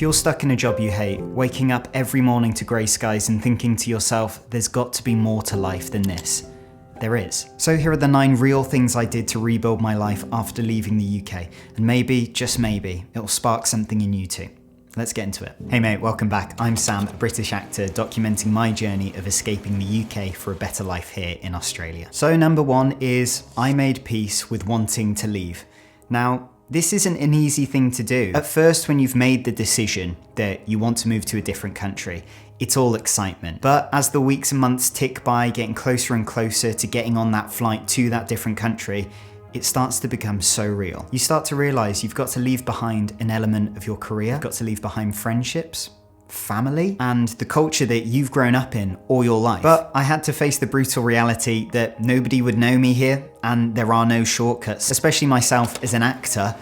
If you're stuck in a job you hate, waking up every morning to grey skies and thinking to yourself, there's got to be more to life than this, there is. So here are the 9 real things I did to rebuild my life after leaving the UK, and maybe, just maybe, it'll spark something in you too. Let's get into it. Hey mate, welcome back. I'm Sam, a British actor documenting my journey of escaping the UK for a better life here in Australia. So number 1 is I made peace with wanting to leave. Now, this isn't an easy thing to do. At first, when you've made the decision that you want to move to a different country, it's all excitement. But as the weeks and months tick by, getting closer and closer to getting on that flight to that different country, it starts to become so real. You start to realize you've got to leave behind an element of your career, you've got to leave behind friendships, family, and the culture that you've grown up in all your life. But I had to face the brutal reality that nobody would know me here, and there are no shortcuts. Especially myself as an actor,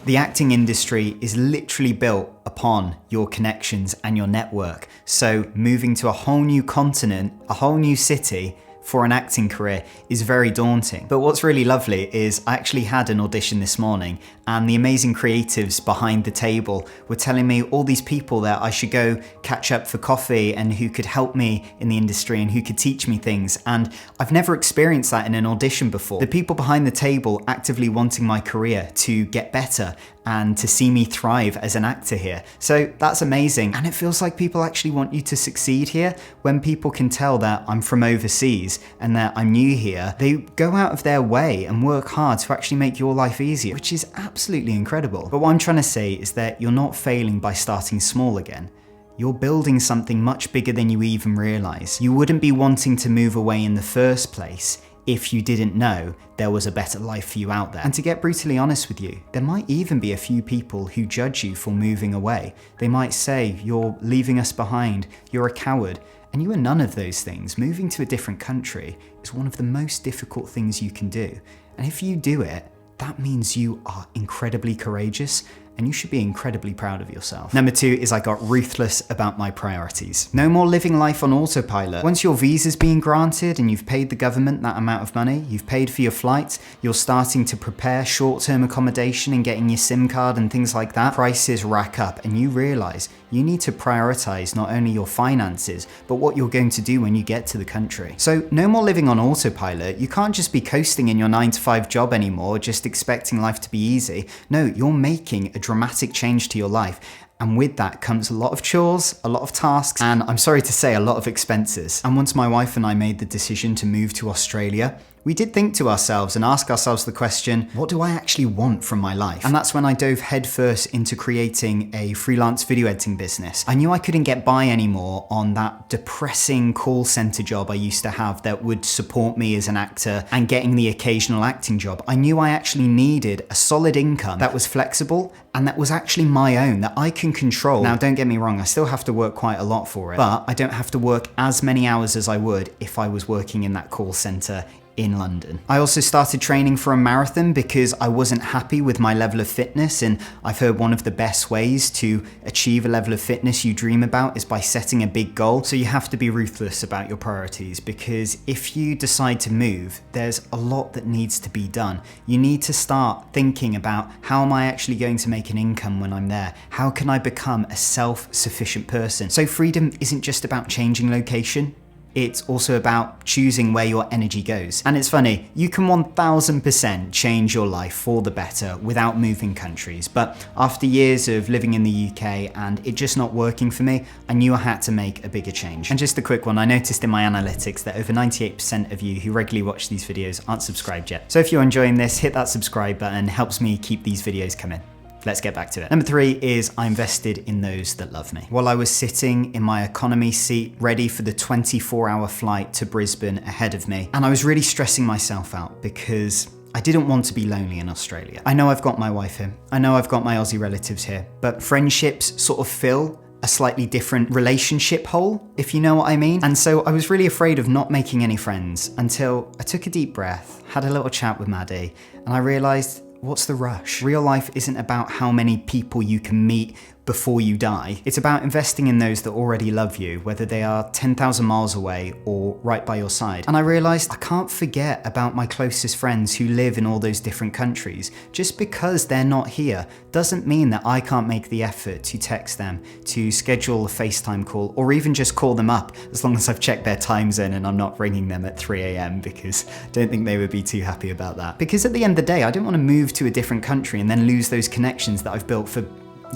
the acting industry is literally built upon your connections and your network. So moving to a whole new continent, a whole new city, for an acting career is very daunting. But what's really lovely is I actually had an audition this morning, and the amazing creatives behind the table were telling me all these people that I should go catch up for coffee and who could help me in the industry and who could teach me things. And I've never experienced that in an audition before. The people behind the table actively wanting my career to get better and to see me thrive as an actor here. So that's amazing. And it feels like people actually want you to succeed here. When people can tell that I'm from overseas and that I'm new here, they go out of their way and work hard to actually make your life easier, which is absolutely incredible. But what I'm trying to say is that you're not failing by starting small again. You're building something much bigger than you even realize. You wouldn't be wanting to move away in the first place if you didn't know there was a better life for you out there. And to get brutally honest with you, there might even be a few people who judge you for moving away. They might say, you're leaving us behind, you're a coward, and you are none of those things. Moving to a different country is one of the most difficult things you can do. And if you do it, that means you are incredibly courageous, and you should be incredibly proud of yourself. Number 2 is I got ruthless about my priorities. No more living life on autopilot. Once your visa's been granted and you've paid the government that amount of money, you've paid for your flights, you're starting to prepare short-term accommodation and getting your SIM card and things like that, prices rack up and you realize you need to prioritize not only your finances, but what you're going to do when you get to the country. So no more living on autopilot. You can't just be coasting in your 9-to-5 job anymore, just expecting life to be easy. No, you're making a dramatic change to your life. And with that comes a lot of chores, a lot of tasks, and I'm sorry to say, a lot of expenses. And once my wife and I made the decision to move to Australia, we did think to ourselves and ask ourselves the question, what do I actually want from my life? And that's when I dove headfirst into creating a freelance video editing business. I knew I couldn't get by anymore on that depressing call center job I used to have that would support me as an actor and getting the occasional acting job. I knew I actually needed a solid income that was flexible and that was actually my own, that I can control. Now, don't get me wrong, I still have to work quite a lot for it, but I don't have to work as many hours as I would if I was working in that call center in London. I also started training for a marathon because I wasn't happy with my level of fitness, and I've heard one of the best ways to achieve a level of fitness you dream about is by setting a big goal. So you have to be ruthless about your priorities, because if you decide to move, there's a lot that needs to be done. You need to start thinking about, how am I actually going to make an income when I'm there? How can I become a self-sufficient person? So freedom isn't just about changing location. It's also about choosing where your energy goes. And it's funny, you can 1000% change your life for the better without moving countries. But after years of living in the UK and it just not working for me, I knew I had to make a bigger change. And just a quick one, I noticed in my analytics that over 98% of you who regularly watch these videos aren't subscribed yet. So if you're enjoying this, hit that subscribe button, it helps me keep these videos coming. Let's get back to it. Number 3 is I invested in those that love me. While I was sitting in my economy seat, ready for the 24-hour flight to Brisbane ahead of me, and I was really stressing myself out because I didn't want to be lonely in Australia. I know I've got my wife here. I know I've got my Aussie relatives here, but friendships sort of fill a slightly different relationship hole, if you know what I mean. And so I was really afraid of not making any friends until I took a deep breath, had a little chat with Maddie, and I realized, what's the rush? Real life isn't about how many people you can meet before you die. It's about investing in those that already love you, whether they are 10,000 miles away or right by your side. And I realized I can't forget about my closest friends who live in all those different countries. Just because they're not here doesn't mean that I can't make the effort to text them, to schedule a FaceTime call, or even just call them up, as long as I've checked their time zone and I'm not ringing them at 3 a.m. because I don't think they would be too happy about that. Because at the end of the day, I don't want to move to a different country and then lose those connections that I've built for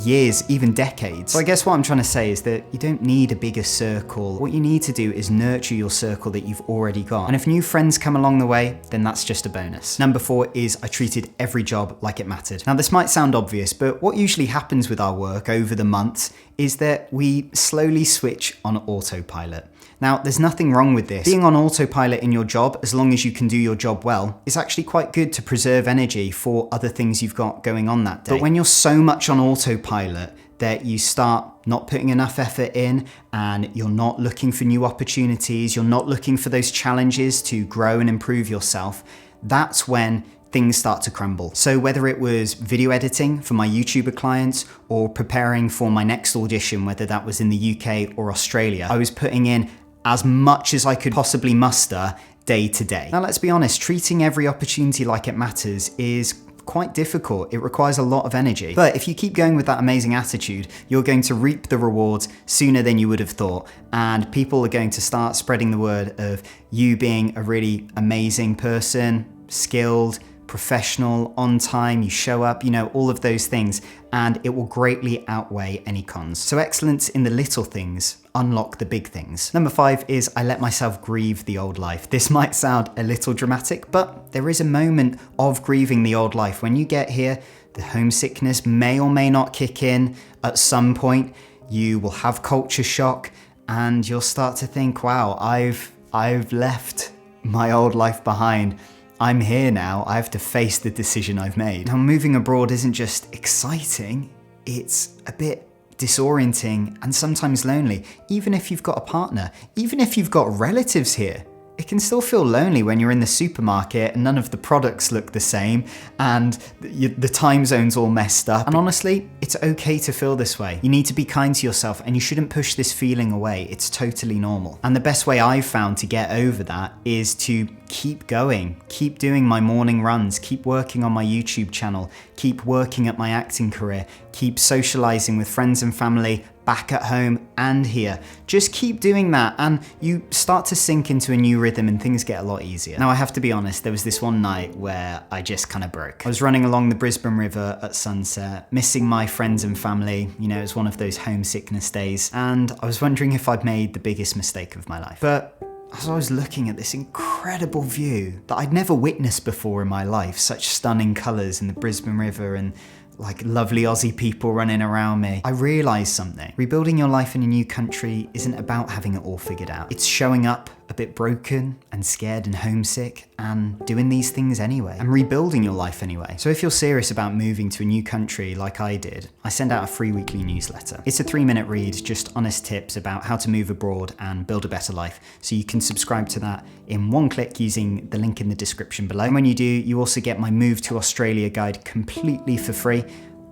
years, even decades. So I guess what I'm trying to say is that you don't need a bigger circle. What you need to do is nurture your circle that you've already got. And if new friends come along the way, then that's just a bonus. Number 4 is I treated every job like it mattered. Now this might sound obvious, but what usually happens with our work over the months is that we slowly switch on autopilot. Now, there's nothing wrong with this. Being on autopilot in your job, as long as you can do your job well, is actually quite good to preserve energy for other things you've got going on that day. But when you're so much on autopilot that you start not putting enough effort in and you're not looking for new opportunities, you're not looking for those challenges to grow and improve yourself, that's when things start to crumble. So whether it was video editing for my YouTuber clients or preparing for my next audition, whether that was in the UK or Australia, I was putting in as much as I could possibly muster day to day. Now let's be honest, treating every opportunity like it matters is quite difficult. It requires a lot of energy. But if you keep going with that amazing attitude, you're going to reap the rewards sooner than you would have thought. And people are going to start spreading the word of you being a really amazing person, skilled, professional, on time, you show up, all of those things, and it will greatly outweigh any cons. So excellence in the little things unlock the big things. Number 5 is I let myself grieve the old life. This might sound a little dramatic, but there is a moment of grieving the old life. When you get here, the homesickness may or may not kick in at some point. You will have culture shock and you'll start to think, wow, I've left my old life behind. I'm here now, I have to face the decision I've made. Now, moving abroad isn't just exciting, it's a bit disorienting and sometimes lonely. Even if you've got a partner, even if you've got relatives here, it can still feel lonely when you're in the supermarket and none of the products look the same and the time zone's all messed up. And honestly, it's okay to feel this way. You need to be kind to yourself and you shouldn't push this feeling away. It's totally normal. And the best way I've found to get over that is to keep going, keep doing my morning runs, keep working on my YouTube channel, keep working at my acting career, keep socializing with friends and family back at home and here. Just keep doing that and you start to sink into a new rhythm and things get a lot easier. Now I have to be honest, there was this one night where I just kind of broke. I was running along the Brisbane River at sunset, missing my friends and family. It was one of those homesickness days and I was wondering if I'd made the biggest mistake of my life. But as I was looking at this incredible view that I'd never witnessed before in my life, such stunning colours in the Brisbane River and like lovely Aussie people running around me, I realised something. Rebuilding your life in a new country isn't about having it all figured out. It's showing up a bit broken and scared and homesick and doing these things anyway and rebuilding your life anyway. So if you're serious about moving to a new country like I did, I send out a free weekly newsletter. It's a 3-minute read, just honest tips about how to move abroad and build a better life. So you can subscribe to that in one click using the link in the description below. And when you do, you also get my Move to Australia guide completely for free.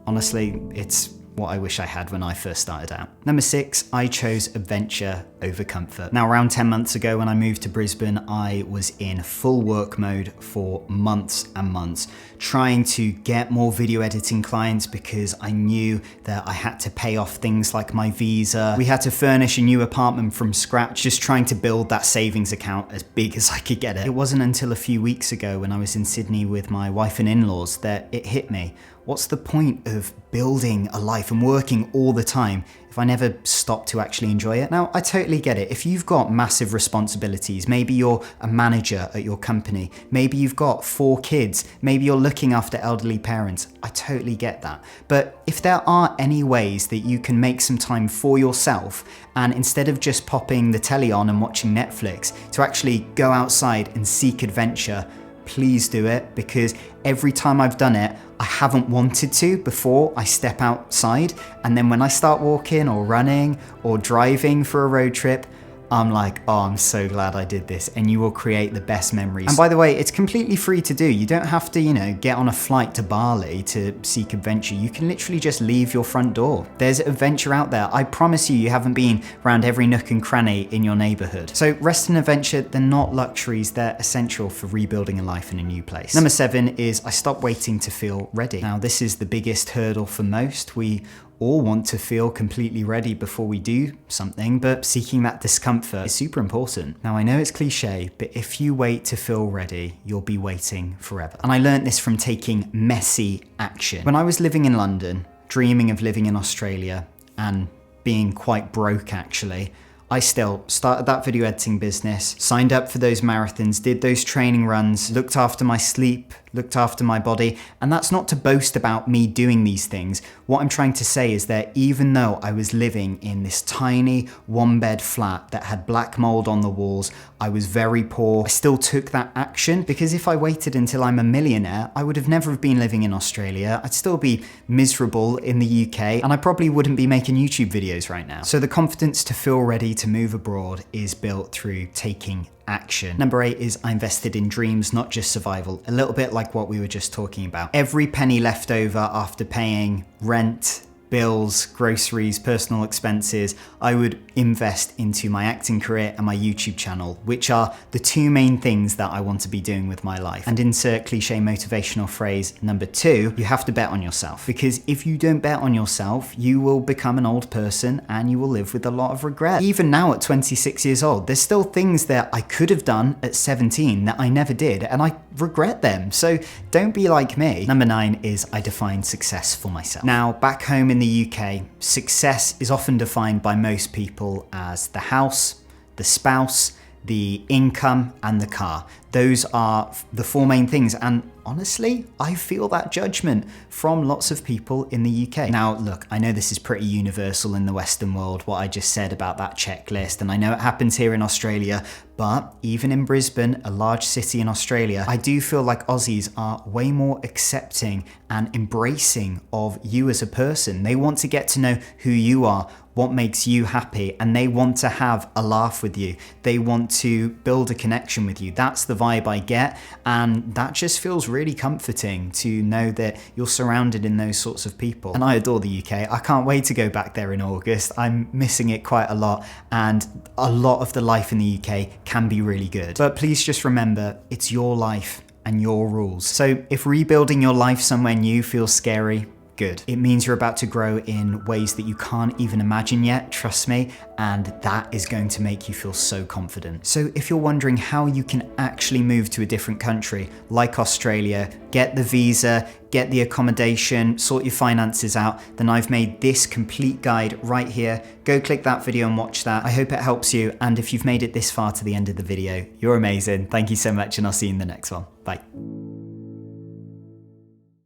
Honestly, it's what I wish I had when I first started out. Number 6, I chose adventure over comfort. Now, around 10 months ago when I moved to Brisbane, I was in full work mode for months and months, trying to get more video editing clients because I knew that I had to pay off things like my visa. We had to furnish a new apartment from scratch, just trying to build that savings account as big as I could get it. It wasn't until a few weeks ago when I was in Sydney with my wife and in-laws that it hit me. What's the point of building a life and working all the time if I never stop to actually enjoy it? Now, I totally get it. If you've got massive responsibilities, maybe you're a manager at your company, maybe you've got 4 kids, maybe you're looking after elderly parents, I totally get that. But if there are any ways that you can make some time for yourself and instead of just popping the telly on and watching Netflix, to actually go outside and seek adventure, please do it, because every time I've done it, I haven't wanted to before I step outside. And then when I start walking or running or driving for a road trip, I'm like, oh, I'm so glad I did this. And you will create the best memories. And by the way, it's completely free to do. You don't have to, get on a flight to Bali to seek adventure. You can literally just leave your front door. There's adventure out there. I promise you haven't been around every nook and cranny in your neighborhood. So rest and adventure, they're not luxuries. They're essential for rebuilding a life in a new place. Number 7 is I stopped waiting to feel ready. Now, this is the biggest hurdle for most. We all want to feel completely ready before we do something, but seeking that discomfort is super important. Now, I know it's cliche, but if you wait to feel ready, you'll be waiting forever. And I learned this from taking messy action. When I was living in London, dreaming of living in Australia, and being quite broke actually, I still started that video editing business, signed up for those marathons, did those training runs, looked after my sleep, looked after my body. And that's not to boast about me doing these things. What I'm trying to say is that even though I was living in this tiny 1-bed flat that had black mold on the walls, I was very poor, I still took that action, because if I waited until I'm a millionaire, I would have never have been living in Australia. I'd still be miserable in the UK, and I probably wouldn't be making YouTube videos right now. So the confidence to feel ready to move abroad is built through taking action. Number 8 is I invested in dreams, not just survival. A little bit like what we were just talking about. Every penny left over after paying rent, bills, groceries, personal expenses, I would invest into my acting career and my YouTube channel, which are the 2 main things that I want to be doing with my life. And insert cliche motivational phrase number 2, you have to bet on yourself. Because if you don't bet on yourself, you will become an old person and you will live with a lot of regret. Even now at 26 years old, there's still things that I could have done at 17 that I never did, and I regret them. So don't be like me. Number 9 is I defined success for myself. Now, back home in the UK, success is often defined by most people as the house, the spouse, the income, and the car. Those are the 4 main things, and honestly, I feel that judgment from lots of people in the UK. Now, look, I know this is pretty universal in the Western world, what I just said about that checklist, and I know it happens here in Australia, but even in Brisbane, a large city in Australia, I do feel like Aussies are way more accepting and embracing of you as a person. They want to get to know who you are, what makes you happy, and they want to have a laugh with you. They want to build a connection with you. That's the vibe I get, and that just feels really comforting to know that you're surrounded in those sorts of people. And I adore the UK. I can't wait to go back there in August. I'm missing it quite a lot, and a lot of the life in the UK can be really good. But please just remember, it's your life and your rules. So if rebuilding your life somewhere new feels scary, good. It means you're about to grow in ways that you can't even imagine yet, trust me, and that is going to make you feel so confident. So if you're wondering how you can actually move to a different country, like Australia, get the visa, get the accommodation, sort your finances out, then I've made this complete guide right here. Go click that video and watch that. I hope it helps you, and if you've made it this far to the end of the video, you're amazing. Thank you so much, and I'll see you in the next one. Bye.